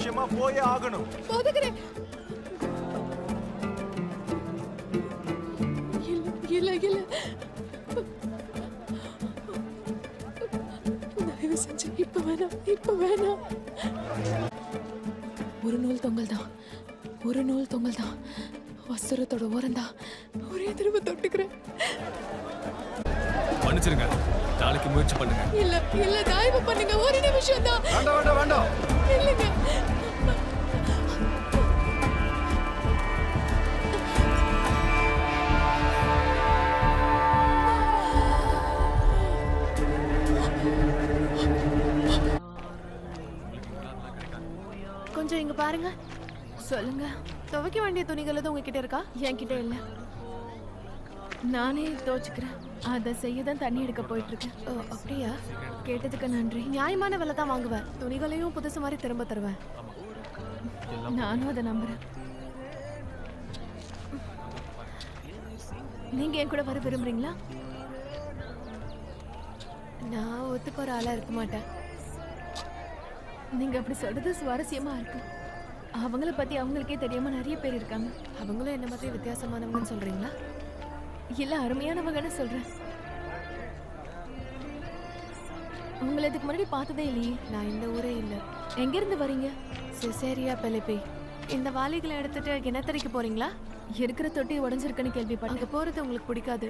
நிச்சயமா போயே ஆகணும். போதுகிறேன். இல்ல இல்ல தயவு செஞ்சு இப்ப வேணாம். ஒரு நூல் தொங்கல் தான் வஸ்திரத்தோட ஓரந்தான். ஒரே தடவை தொட்டுக்கிறேன். மன்னிச்சிருங்க, நாளைக்கு முயற்சி பண்ணுங்க. இல்ல தயவு பண்ணுங்க, ஒரு நிமிஷம் தான். வேண்டாம். இல்லைங்க. கொஞ்சம் இங்க பாருங்க. சொல்லுங்க. துவைக்க வேண்டிய துணிகள் எதுவும் உங்ககிட்ட இருக்கா? என்கிட்ட இல்ல. நானே துவைச்சுக்கிறேன். அதை செய்ய தான் தண்ணி எடுக்க போயிட்டு இருக்கேன். ஓ அப்படியா? கேட்டதுக்கு நன்றி. நியாயமான விலை தான் வாங்குவேன். துணிகளையும் புதுசு மாதிரி திரும்ப தருவேன். நானும் அதை நம்புறேன். நீங்க என் கூட வர விரும்புறீங்களா? நான் ஒத்து போற ஆளா இருக்க மாட்டேன். நீங்க அப்படி சொல்றது சுவாரஸ்யமா இருக்கு. அவங்கள பத்தி அவங்களுக்கே தெரியாம நிறைய பேர் இருக்காங்க. அவங்களும் என்ன மாதிரி வித்தியாசமானவங்கன்னு சொல்றீங்களா? இல்ல அருமையானவங்கன்னு சொல்றேன். உங்களை இதுக்கு முன்னாடி பார்த்ததே இல்லையே. நான் இந்த ஊரே இல்ல. எங்க இருந்து வரீங்க? சிசேரியா பிலிப்பி. இந்த வாளிகளை எடுத்துட்டு கிணத்தடிக்கு போறீங்களா? இருக்கிற தொட்டி உடஞ்சிருக்குன்னு கேள்விப்பட்டேன். அங்க போறது உங்களுக்கு பிடிக்காது.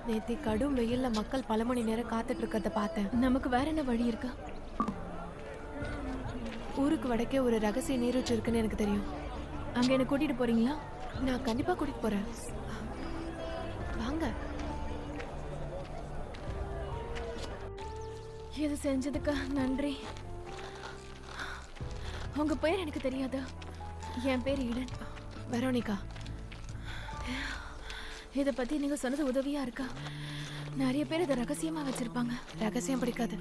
நேத்தி கடும் வெயில்ல மக்கள் பல மணி நேரம் காத்துட்டு இருக்கிறத பார்த்தேன். நமக்கு வேற என்ன வழி இருக்கா? ஊருக்கு வடக்கே ஒரு ரகசிய நீரூற்று இருக்குன்னு எனக்கு தெரியும். அங்க என்ன கூட்டிட்டு போறீங்களா? நான் கண்டிப்பா கூட்டிட்டு போறேன். வாங்க. இது செஞ்சதுக்கு நன்றி. உங்க பேர் எனக்கு தெரியாது. என் பேர் ஈடன். வெரோனிகா. இத பத்தி நீங்க சொன்னது உதவியா இருக்கா? நிறைய பேர் இதை ரகசியமா வச்சிருப்பாங்க. ரகசியம் பிடிக்காது.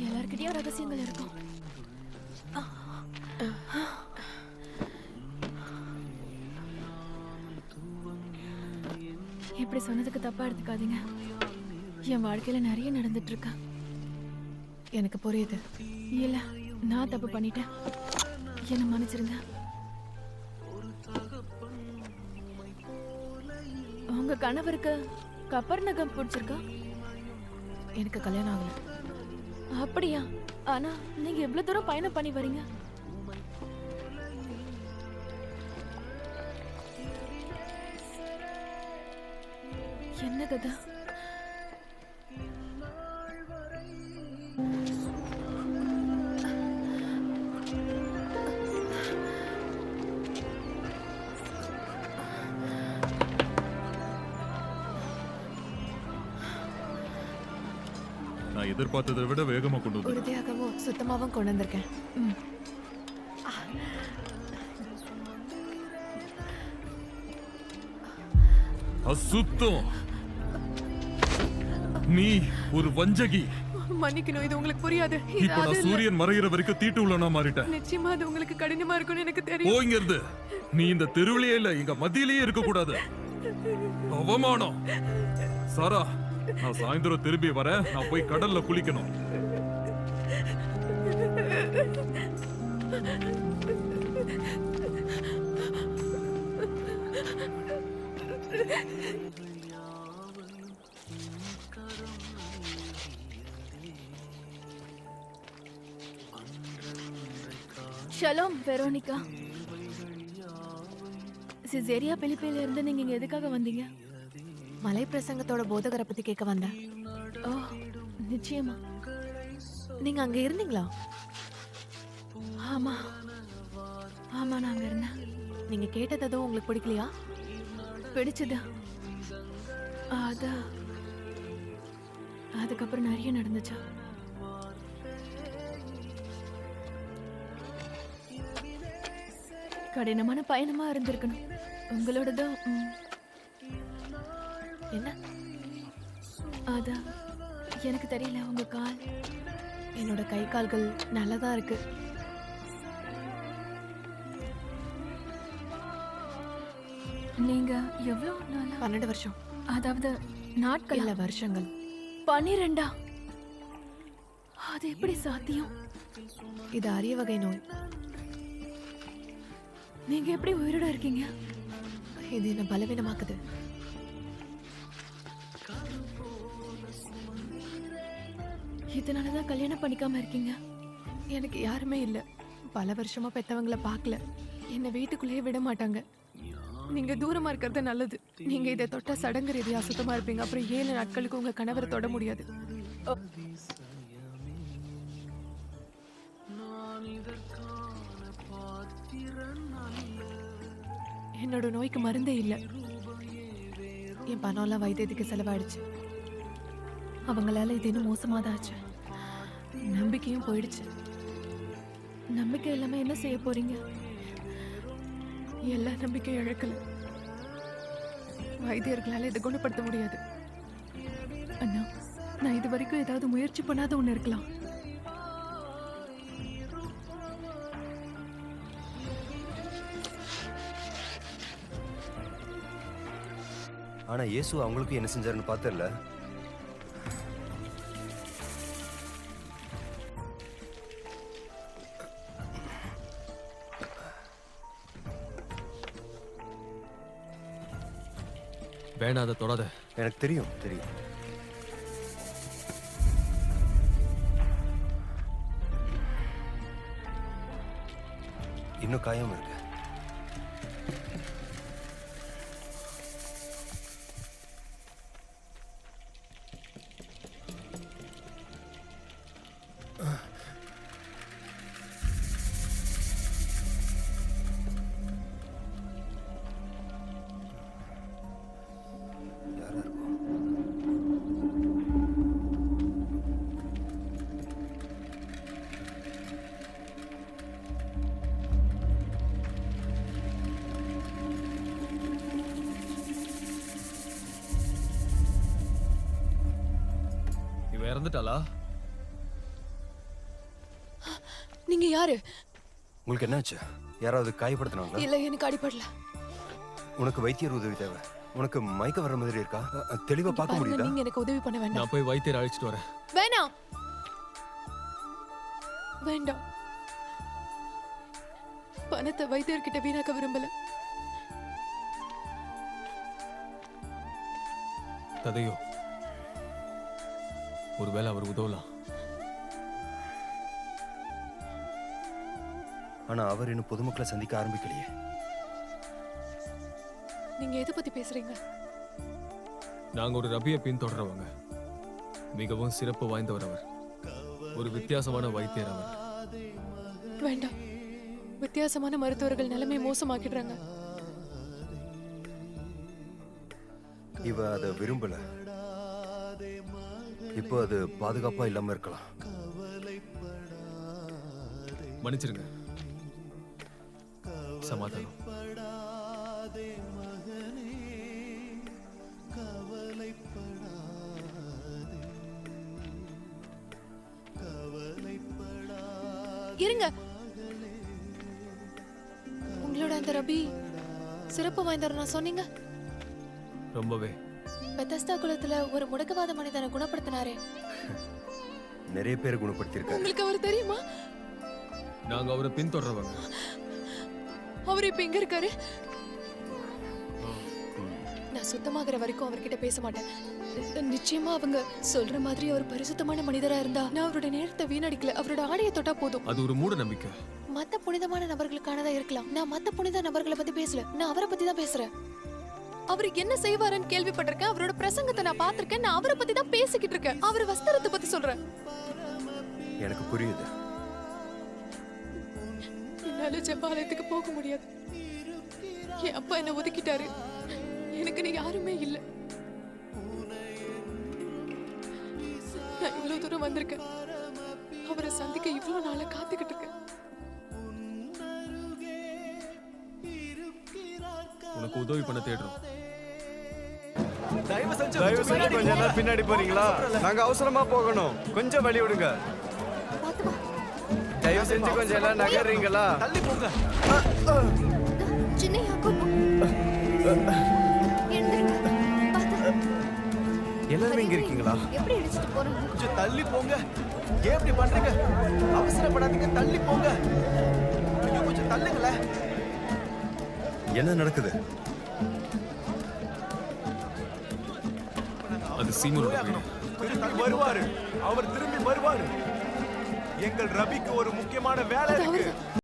எல்லார்கிட்டயும் ரகசியங்கள் இருக்கும். இப்படி சொன்னதுக்கு தப்பா எடுத்துக்காதீங்க. என் வாழ்க்கையில நிறைய நடந்துட்டு இருக்கு. எனக்கு புரியுது. இல்ல நான் தப்பு பண்ணிட்டேன். என்ன மன்னிச்சிருங்க. உங்க கணவருக்கு கப்பர்நகம் பிடிச்சிருக்கா? எனக்கு கல்யாணம் ஆகல. அப்படியா? ஆனா நீங்க எவ்வளவு தூரம் பயணம் பண்ணி வரீங்க? என்ன கதை? நான் எதிர்பார்த்ததை விட வேகமா கொண்டு வந்து உறுதியாகவும் சுத்தமாகவும் கொண்டு வந்திருக்கேன். அசுத்தம். நீ ஒரு வஞ்சகி. மன்னிக்கணும், இது உங்களுக்கு புரியாது. இப்ப நான் சூரியன் மறைகிற வரைக்கும் தீட்டு உள்ளனா மாறிட்டேன். நிச்சயமா அது உங்களுக்கு கடினமா இருக்கும்னு எனக்கு தெரியும். போங்க இருந்து. நீ இந்த தெருவிலேயே இல்ல, இங்க மத்தியிலேயே இருக்க கூடாது. அவமானம். சாரா, நான் சாயந்தரம் திரும்பி வரேன். நான் போய் கடல்ல குளிக்கணும். Shalom Veronica. சிசேரியா பிலிப்பில இருந்து நீங்க இங்க எதுக்காக வந்தீங்க? மலை பிரசங்கத்தோட போதகரை பத்தி கேட்க வந்தேன். ஓ நிச்சயமா. நீங்க அங்க இருந்தீங்களா? ஆமா ஆமா, நான் அங்க இருந்தேன். நீங்க கேட்டது எதுவும் உங்களுக்கு பிடிக்கலையா? பிடிச்சதா? அதுக்கப்புறம் நிறைய நடந்துச்சா? கடினமான பயணமா இருந்திருக்கணும் உங்களோடதும். என்ன? அதான் எனக்கு தெரியல. உங்க கால். என்னோட கை கால்கள் நல்லதா இருக்கு. நீங்க எவ்வளவு நாளா? 12 வருஷம். அதாவது நாட்கள் இல்ல, வருஷங்கள். 12? அது எப்படி சாத்தியம்? இது அரிய வகை நோய். நீங்க எப்படி உயிரோட இருக்கீங்க? இது என்ன பலவீனமாக்குது. இதனாலதான் கல்யாணம் பண்ணிக்காம இருக்கீங்க. எனக்கு யாருமே இல்ல. பல வருஷமா பெத்தவங்கள பார்க்கல. என்ன வீட்டுக்குள்ளேயே விட மாட்டாங்க. நீங்க தூரமா இருக்கிறது நல்லது. நீங்க இதை தொட்டா சடங்கு ரீதியா சுத்தமா இருப்பீங்க. அப்புறம் 7 நாட்களுக்கு உங்க கணவரை தொட முடியாது. என்னோட நோய்க்கு மருந்தே இல்லை. என் பணம்லாம் வைத்தியத்துக்கு செலவாயிடுச்சு. அவங்களால இது இன்னும் மோசமாதாச்சு. நம்பிக்கையும் போயிடுச்சு. நம்பிக்கை இல்லாம என்ன செய்ய போறீங்க? எல்லா நம்பிக்கையும் இழக்கல. வைத்தியர்களால இதை குணப்படுத்த முடியாது. அண்ணா, நான் இது வரைக்கும் ஏதாவது முயற்சி பண்ணாத ஒண்ணு இருக்கலாம். ஆனா இயேசு அவங்களுக்கு என்ன செஞ்சாருன்னு பார்த்தல. வேணாம், அதை தொடாத. எனக்கு தெரியும் தெரியும். இன்னும் காயம் இருக்கு. யாரா இருக்கும்? இவ இறந்துட்டாளா? நீங்க யாரு? உங்களுக்கு என்னாச்சு? யாராவது காயப்படுத்தினாங்களா? இல்ல, எனக்கு அடிபடல. உனக்கு வைத்தியர் உதவி தேவை. உனக்கு மயக்க வர்ற மாதிரி இருக்கா? தெளிவா பார்க்க பாருங்க, முடியுதா? நீங்க எனக்கு உதவி பண்ண வேண்டாம். நான் போய் வைத்தியரை அழைச்சிட்டு வரேன். வேணாம், வேண்டாம். பணத்தை வைத்தியர்கிட்ட வீணாக்க விரும்பல. ததையோ, ஒருவேளை அவர் உதவலாம். ஆனா அவர் இன்னும் பொதுமக்களை சந்திக்க ஆரம்பிக்கலையே. நீங்க எதை பத்தி பேசுறீங்க? நாங்க ஒரு ரபியை பின்தொடர்றவங்க. மிகவும் சிறப்பு வாய்ந்தவர் அவர். ஒரு வித்தியாசமான வைத்தியர் அவர். வேண்டாம், வித்தியாசமான மருத்துவர்கள் நிலைமை மோசமாக்கிடுறாங்க. இவ அதை விரும்பல. இப்போ அது பாதுகாப்பா இல்லாம இருக்கலாம். மன்னிச்சிருங்க. சமாதானம். இருங்க, உங்களோட அந்த ரபி சிறப்பு வாய்ந்தவர் நான் சொன்னீங்க. ரொம்பவே. பெத்தஸ்தா குலத்துல ஒரு முடக்கவாத மனிதனை குணப்படுத்தினாரே, நிறைய பேரை குணப்படுத்தியிருக்காரு. உங்களுக்கு அவர் தெரியுமா? நாங்க அவரை பின்தொடர்றவங்க. அவர் இப்ப எங்க இருக்காரு? நான் சுத்தமாகற வரைக்கும் அவர்கிட்ட பேச மாட்டேன். நிச்சயமா அவங்க சொல்ற மாதிரி அவர் பரிசுத்தமான மனிதரா இருந்தா நான் அவரோட நேரத்தை வீணடிக்கல. அவரோட ஆடையை தொட்டா போதும். அது ஒரு மூட நம்பிக்கை. மத்த புனிதமான நபர்களுக்கானதா இருக்கலாம். நான் மத்த புனித நபர்களை பத்தி பேசல, நான் அவரை பத்தி தான் பேசுறேன். அவரு என்ன செய்வாருன்னு கேள்விப்பட்டிருக்கேன். அவரோட பிரசங்கத்தை நான் பார்த்திருக்கேன். நான் அவரை பத்தி தான் பேசிக்கிட்டு இருக்கேன். அவர் வஸ்திரத்தை பத்தி சொல்றேன். எனக்கு புரியுது. என்னால ஜெபாலயத்துக்கு போக முடியாது. என் அப்பா என்ன ஒதுக்கிட்டாரு. எனக்கு நீ யாருமே இல்ல. நான் இவ்வளவு தூரம் வந்திருக்கேன். அவரை சந்திக்க இவ்வளவு நாளா காத்துக்கிட்டு இருக்கேன். உனக்கு உதவி பண்ண தேடுறோம். தயவு செஞ்சு கொஞ்ச நேரம் பின்னாடி போறீங்களா? நாங்க அவசரமா போகணும். கொஞ்சம் வழி விடுங்க. தயவு செஞ்சு கொஞ்சம் எல்லாம் நகர்றீங்களா? தள்ளி போங்க. சின்ன யாக்கோபு, எல்லாரும் இங்க இருக்கீங்களா? எப்படி அடிச்சிட்டு போறாங்க? கொஞ்சம் தள்ளி போங்க. ஏன் இப்படி பண்றீங்க? அவசரப்படாதீங்க, தள்ளி போங்க. ஐயோ, கொஞ்சம் தள்ளுங்களேன். என்ன நடக்குது? அது சீமனோட வீடு. திரும்பி வருவாரு, அவர் திரும்பி வருவாரு. எங்கள் ரவிக்கு ஒரு முக்கியமான வேலை இருக்கு.